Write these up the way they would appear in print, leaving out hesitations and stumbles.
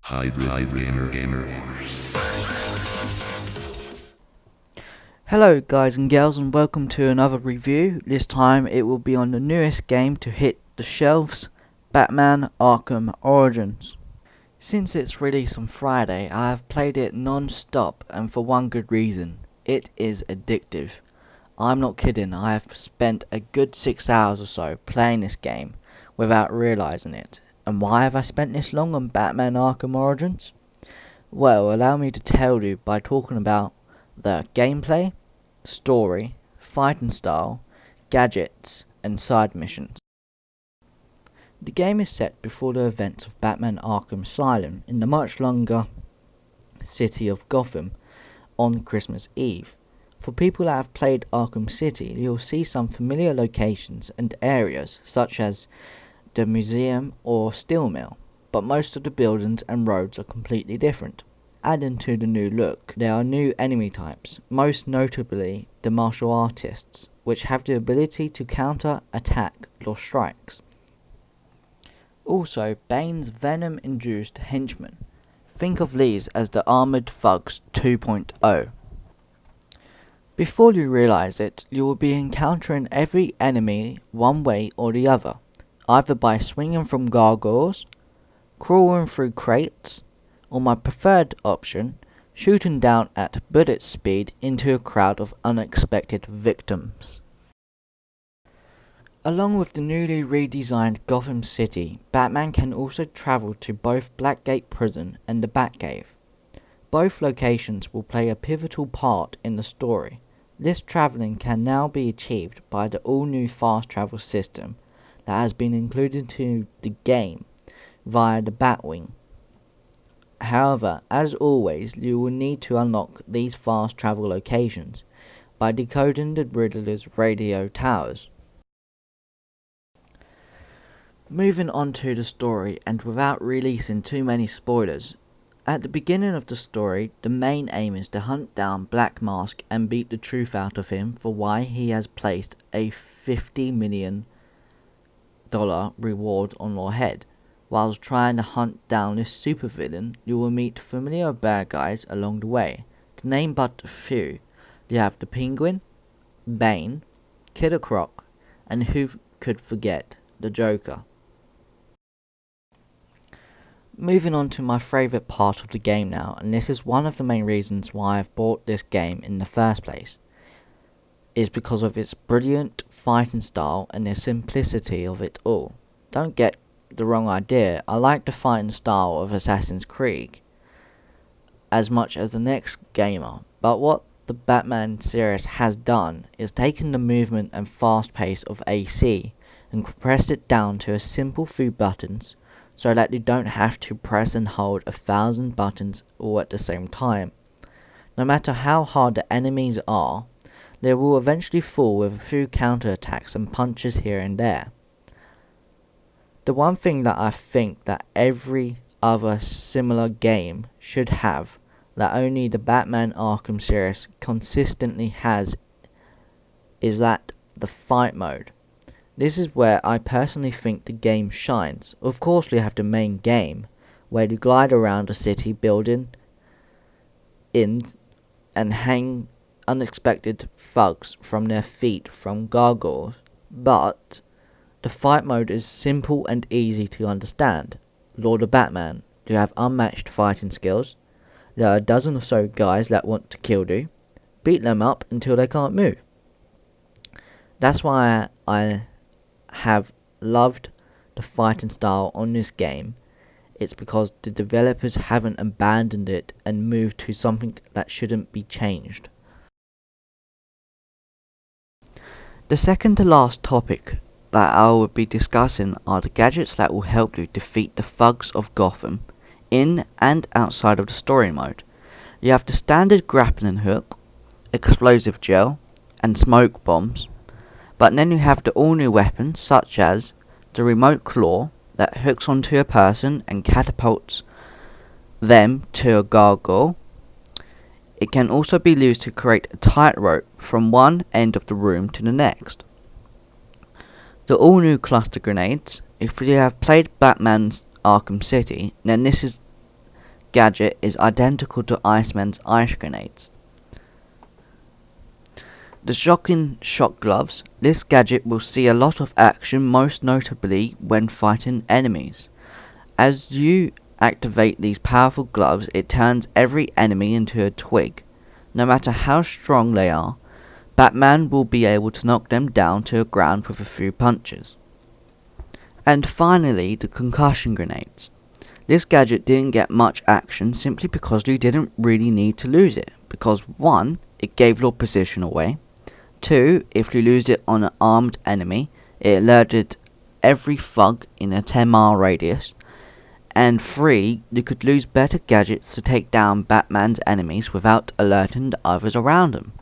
Hybrid Gamer. Hello guys and girls, and welcome to another review. This time it will be on the newest game to hit the shelves, Batman Arkham Origins. Since its release on Friday, I have played it non-stop, and for one good reason: it is addictive. I'm not kidding, I have spent a good 6 hours or so playing this game without realising it. And why have I spent this long on Batman Arkham Origins? Well, allow me to tell you by talking about the gameplay, story, fighting style, gadgets, and side missions. The game is set before the events of Batman Arkham Asylum in the much longer city of Gotham on Christmas Eve. For people that have played Arkham City, you'll see some familiar locations and areas such as the museum or steel mill, but most of the buildings and roads are completely different. Adding to the new look, there are new enemy types, most notably the martial artists, which have the ability to counter-attack your strikes. Also, Bane's venom-induced henchmen. Think of these as the Armored Thugs 2.0. Before you realise it, you will be encountering every enemy one way or the other, either by swinging from gargoyles, crawling through crates, or my preferred option, shooting down at bullet speed into a crowd of unexpected victims. Along with the newly redesigned Gotham City, Batman can also travel to both Blackgate Prison and the Batcave. Both locations will play a pivotal part in the story. This travelling can now be achieved by the all-new fast travel system that has been included to the game via the Batwing. However, as always, you will need to unlock these fast travel locations by decoding the Riddler's radio towers. Moving on to the story, and without releasing too many spoilers, at the beginning of the story, the main aim is to hunt down Black Mask and beat the truth out of him for why he has placed a $50 million reward on your head. Whilst trying to hunt down this supervillain, you will meet familiar bad guys along the way. To name but a few, you have the Penguin, Bane, Killer Croc, and who could forget, the Joker. Moving on to my favourite part of the game now, and this is one of the main reasons why I've bought this game in the first place, is because of its brilliant fighting style and the simplicity of it all. Don't get the wrong idea, I like the fighting style of Assassin's Creed as much as the next gamer, but what the Batman series has done is taken the movement and fast pace of AC and compressed it down to a simple few buttons so that you don't have to press and hold 1,000 buttons all at the same time. No matter how hard the enemies are, they will eventually fall with a few counter-attacks and punches here and there. The one thing that I think that every other similar game should have, that only the Batman Arkham series consistently has, is that the fight mode. This is where I personally think the game shines. Of course you have the main game, where you glide around a city building in and hang unexpected thugs from their feet from gargoyles, but the fight mode is simple and easy to understand. Lord of Batman, you have unmatched fighting skills. There are a dozen or so guys that want to kill you. Beat them up until they can't move. That's why I have loved the fighting style on this game. It's because the developers haven't abandoned it and moved to something that shouldn't be changed. The second to last topic that I will be discussing are the gadgets that will help you defeat the thugs of Gotham in and outside of the story mode. You have the standard grappling hook, explosive gel, and smoke bombs, but then you have the all new weapons such as the remote claw that hooks onto a person and catapults them to a gargoyle. It can also be used to create a tightrope from one end of the room to the next. The all new cluster grenades. If you have played Batman's Arkham City, then this is gadget is identical to Iceman's ice grenades. The shocking shock gloves. This gadget will see a lot of action, most notably when fighting enemies. As you activate these powerful gloves, it turns every enemy into a twig. No matter how strong they are, Batman will be able to knock them down to the ground with a few punches. And finally, the concussion grenades. This gadget didn't get much action simply because you didn't really need to lose it, because 1. It gave your position away, 2. If you lose it on an armed enemy, it alerted every thug in a 10-mile radius, and 3. You could lose better gadgets to take down Batman's enemies without alerting the others around him.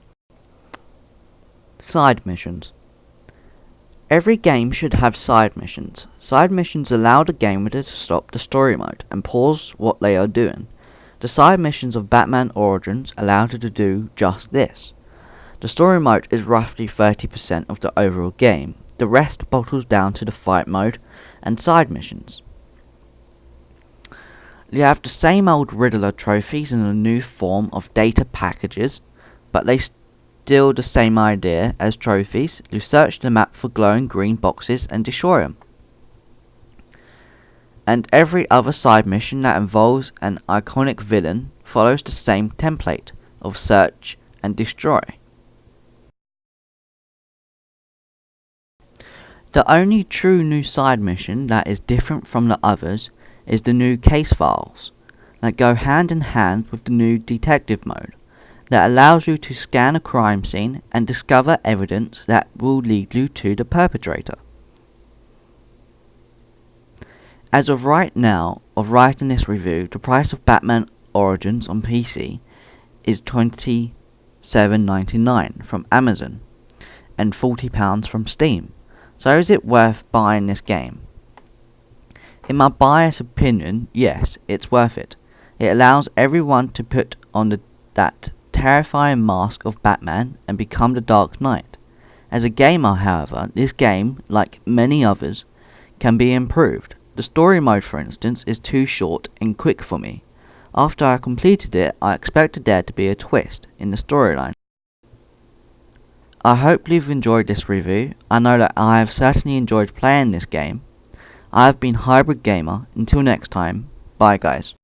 Side missions. Every game should have side missions. Side missions allow the gamer to stop the story mode and pause what they are doing. The side missions of Batman Origins allow you to do just this. The story mode is roughly 30% of the overall game. The rest bottles down to the fight mode and side missions. You have the same old Riddler trophies in a new form of data packages, but they still the same idea as trophies. You search the map for glowing green boxes and destroy them. And every other side mission that involves an iconic villain follows the same template of search and destroy. The only true new side mission that is different from the others is the new case files that go hand in hand with the new detective mode that allows you to scan a crime scene and discover evidence that will lead you to the perpetrator. As of right now, of writing this review, the price of Batman Origins on PC is $27.99 from Amazon and £40 from Steam. So is it worth buying this game? In my biased opinion, yes, it's worth it. It allows everyone to put on that terrifying mask of Batman and become the Dark Knight. As a gamer, however, this game, like many others, can be improved. The story mode, for instance, is too short and quick for me. After I completed it, I expected there to be a twist in the storyline. I hope you've enjoyed this review. I know that I have certainly enjoyed playing this game. I have been Hybrid Gamer. Until next time, bye guys.